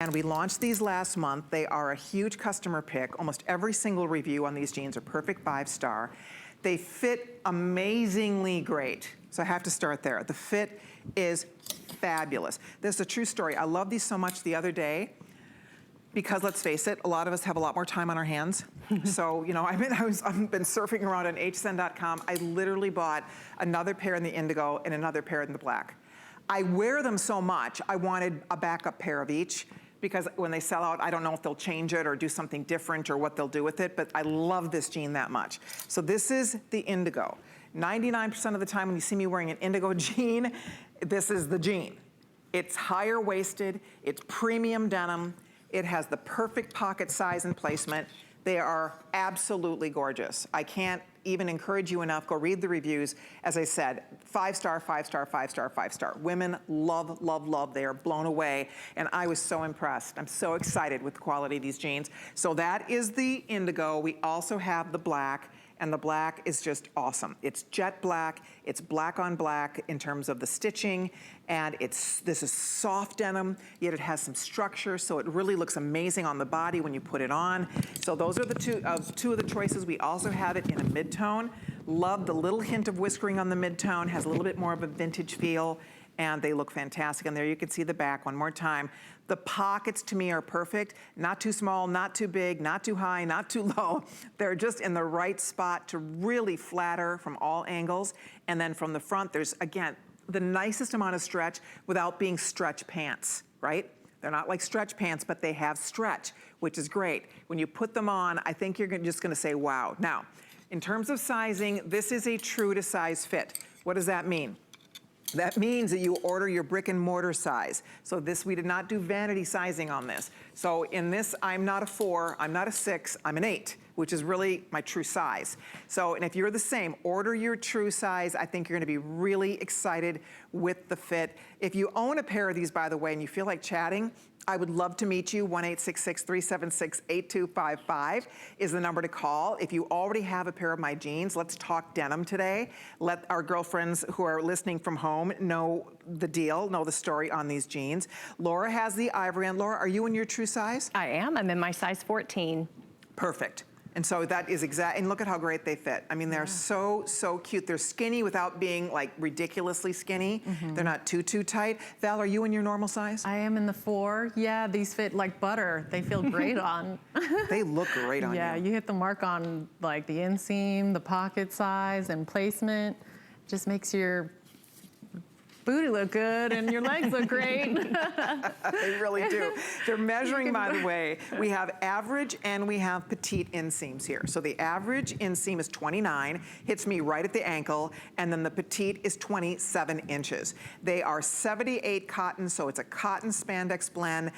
And we launched these last month. They are a huge customer pick. Almost every single review on these jeans are perfect 5-star. They fit amazingly great. So I have to start there. The fit is fabulous. This is a true story. I love these so much. The other day, because let's face it, a lot of us have a lot more time on our hands. So, you know, I've been surfing around on hsn.com. I literally bought another pair in the indigo and another pair in the black. I wear them so much, I wanted a backup pair of each, because when they sell out, I don't know if they'll change it or do something different or what they'll do with it, but I love this jean that much. So this is the indigo. 99% of the time when you see me wearing an indigo jean, this is the jean. It's higher waisted, it's premium denim, it has the perfect pocket size and placement. They are absolutely gorgeous. I can't even encourage you enough. Go read the reviews. As I said, 5-star, 5-star, 5-star, 5-star. Women love, love, love. They are blown away. And I was so impressed. I'm so excited with the quality of these jeans. So that is the indigo. We also have the black. And the black is just awesome. It's jet black, it's black on black in terms of the stitching, and this is soft denim, yet it has some structure, so it really looks amazing on the body when you put it on. So those are the two of the choices. We also have it in a mid-tone. Love the little hint of whiskering on the mid-tone, has a little bit more of a vintage feel, and they look fantastic. And there you can see the back one more time. The pockets to me are perfect. Not too small, not too big, not too high, not too low. They're just in the right spot to really flatter from all angles. And then from the front, there's, again, the nicest amount of stretch without being stretch pants, right? They're not like stretch pants, but they have stretch, which is great. When you put them on, I think you're just gonna say, wow. Now, in terms of sizing, this is a true to size fit. What does that mean? That means that you order your brick and mortar size. So this, we did not do vanity sizing on this. So in this, I'm not a 4, I'm not a 6, I'm an 8, which is really my true size. So, and if you're the same, order your true size. I think you're gonna be really excited with the fit. If you own a pair of these, by the way, and you feel like chatting, I would love to meet you. 1-866-376-8255 is the number to call. If you already have a pair of my jeans, let's talk denim today. Let our girlfriends who are listening from home know the deal, know the story on these jeans. Laura has the ivory on. Laura, are you in your true size? I am. I'm in my size 14. Perfect. And so that is exact, and look at how great they fit. I mean, they're so, so cute. They're skinny without being like ridiculously skinny. They're not too tight. Val, are you in your normal size? I am in the 4. Yeah, these fit like butter. They feel great on. They look great on you. Yeah, you hit the mark on like the inseam, the pocket size and placement. Just makes your booty look good and your legs look great. They really do. They're measuring, by the way, we have average and we have petite inseams here. So the average inseam is 29, hits me right at the ankle, and then the petite is 27 inches. They are 78 cotton, so it's a cotton spandex blend,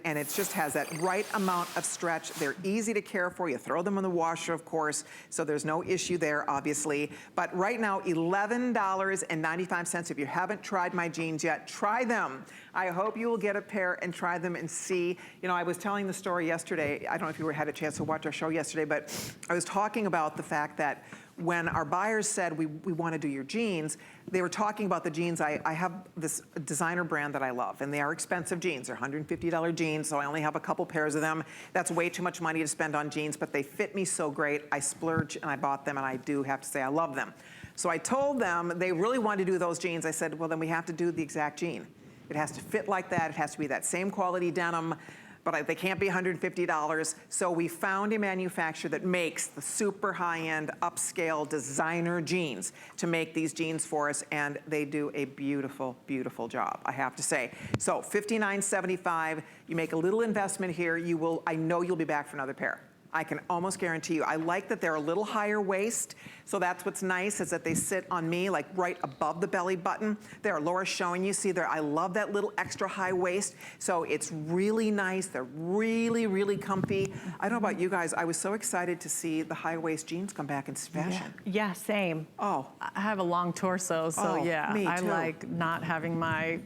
and it just has that right amount of stretch. They're easy to care for. You throw them in the washer, of course, so there's no issue there, obviously. But right now, $11.95. If you haven't tried my jeans yet, try them. I hope you will get a pair and try them and see. You know, I was telling the story yesterday. I don't know if you had a chance to watch our show yesterday, but I was talking about the fact that when our buyers said we want to do your jeans, they were talking about the jeans. I have this designer brand that I love, and they are expensive jeans. They're $150 jeans, so I only have a couple pairs of them. That's way too much money to spend on jeans, but they fit me so great. I splurged and I bought them, and I do have to say I love them. So I told them they really wanted to do those jeans. I said, well, then we have to do the exact jean. It has to fit like that. It has to be that same quality denim, but they can't be $150. So we found a manufacturer that makes the super high-end, upscale designer jeans to make these jeans for us, and they do a beautiful, beautiful job, I have to say. So $59.75, you make a little investment here, I know you'll be back for another pair. I can almost guarantee you. I like that they're a little higher waist, so that's what's nice, is that they sit on me like right above the belly button. There, Laura's showing you, see there, I love that little extra high waist, so it's really nice. They're really, really comfy. I don't know about you guys, I was so excited to see the high waist jeans come back in fashion. Yeah, same. Oh, I have a long torso, so yeah, I like not having my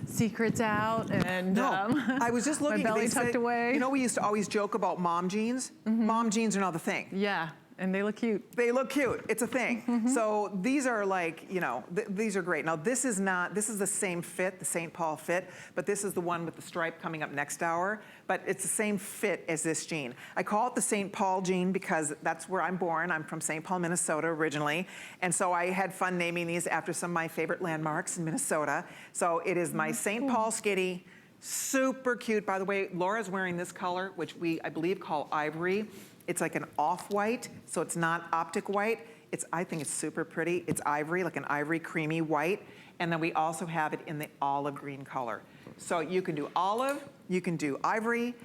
secrets out and I was just looking, my belly tucked away. You know, we used to always joke about mom jeans. Mom jeans are not the thing. Yeah. and they look cute. They look cute, it's a thing. So these are like, you know, these are great. Now this is the same fit, the St. Paul fit, but this is the one with the stripe coming up next hour, but it's the same fit as this jean. I call it the St. Paul jean because that's where I'm born. I'm from St. Paul, Minnesota originally, and so I had fun naming these after some of my favorite landmarks in Minnesota. So it is my St. Paul skitty, super cute. By the way, Laura's wearing this color, which I believe call ivory. It's like an off-white, so it's not optic white. I think it's super pretty. It's ivory, like an ivory creamy white. And then we also have it in the olive green color. So you can do olive, you can do ivory.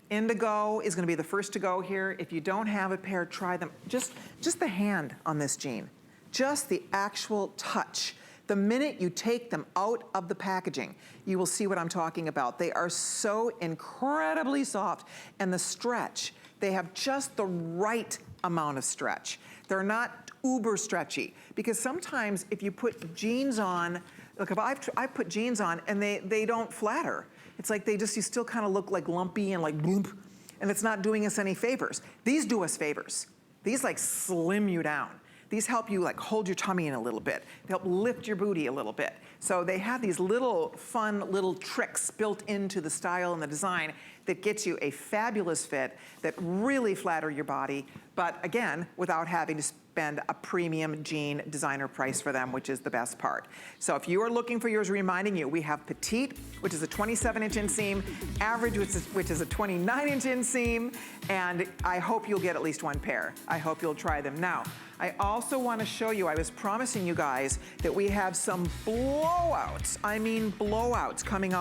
Indigo is gonna be the first to go here. If you don't have a pair, try them. Just the hand on this jean, just the actual touch. The minute you take them out of the packaging, you will see what I'm talking about. They are so incredibly soft, and the stretch, they have just the right amount of stretch. They're not uber stretchy, because sometimes if you put jeans on, look, if I've put jeans on and they don't flatter. It's like you still kind of look like lumpy and like bloop, and it's not doing us any favors. These do us favors. These like slim you down. These help you like hold your tummy in a little bit. They help lift your booty a little bit. So they have these little fun little tricks built into the style and the design that gets you a fabulous fit that really flatter your body, but again, without having to spend a premium jean designer price for them, which is the best part. So if you are looking for yours, reminding you, we have petite, which is a 27-inch inseam, average, which is a 29-inch inseam, and I hope you'll get at least one pair. I hope you'll try them. Now, I also want to show you, I was promising you guys that we have some blowouts, I mean blowouts coming up.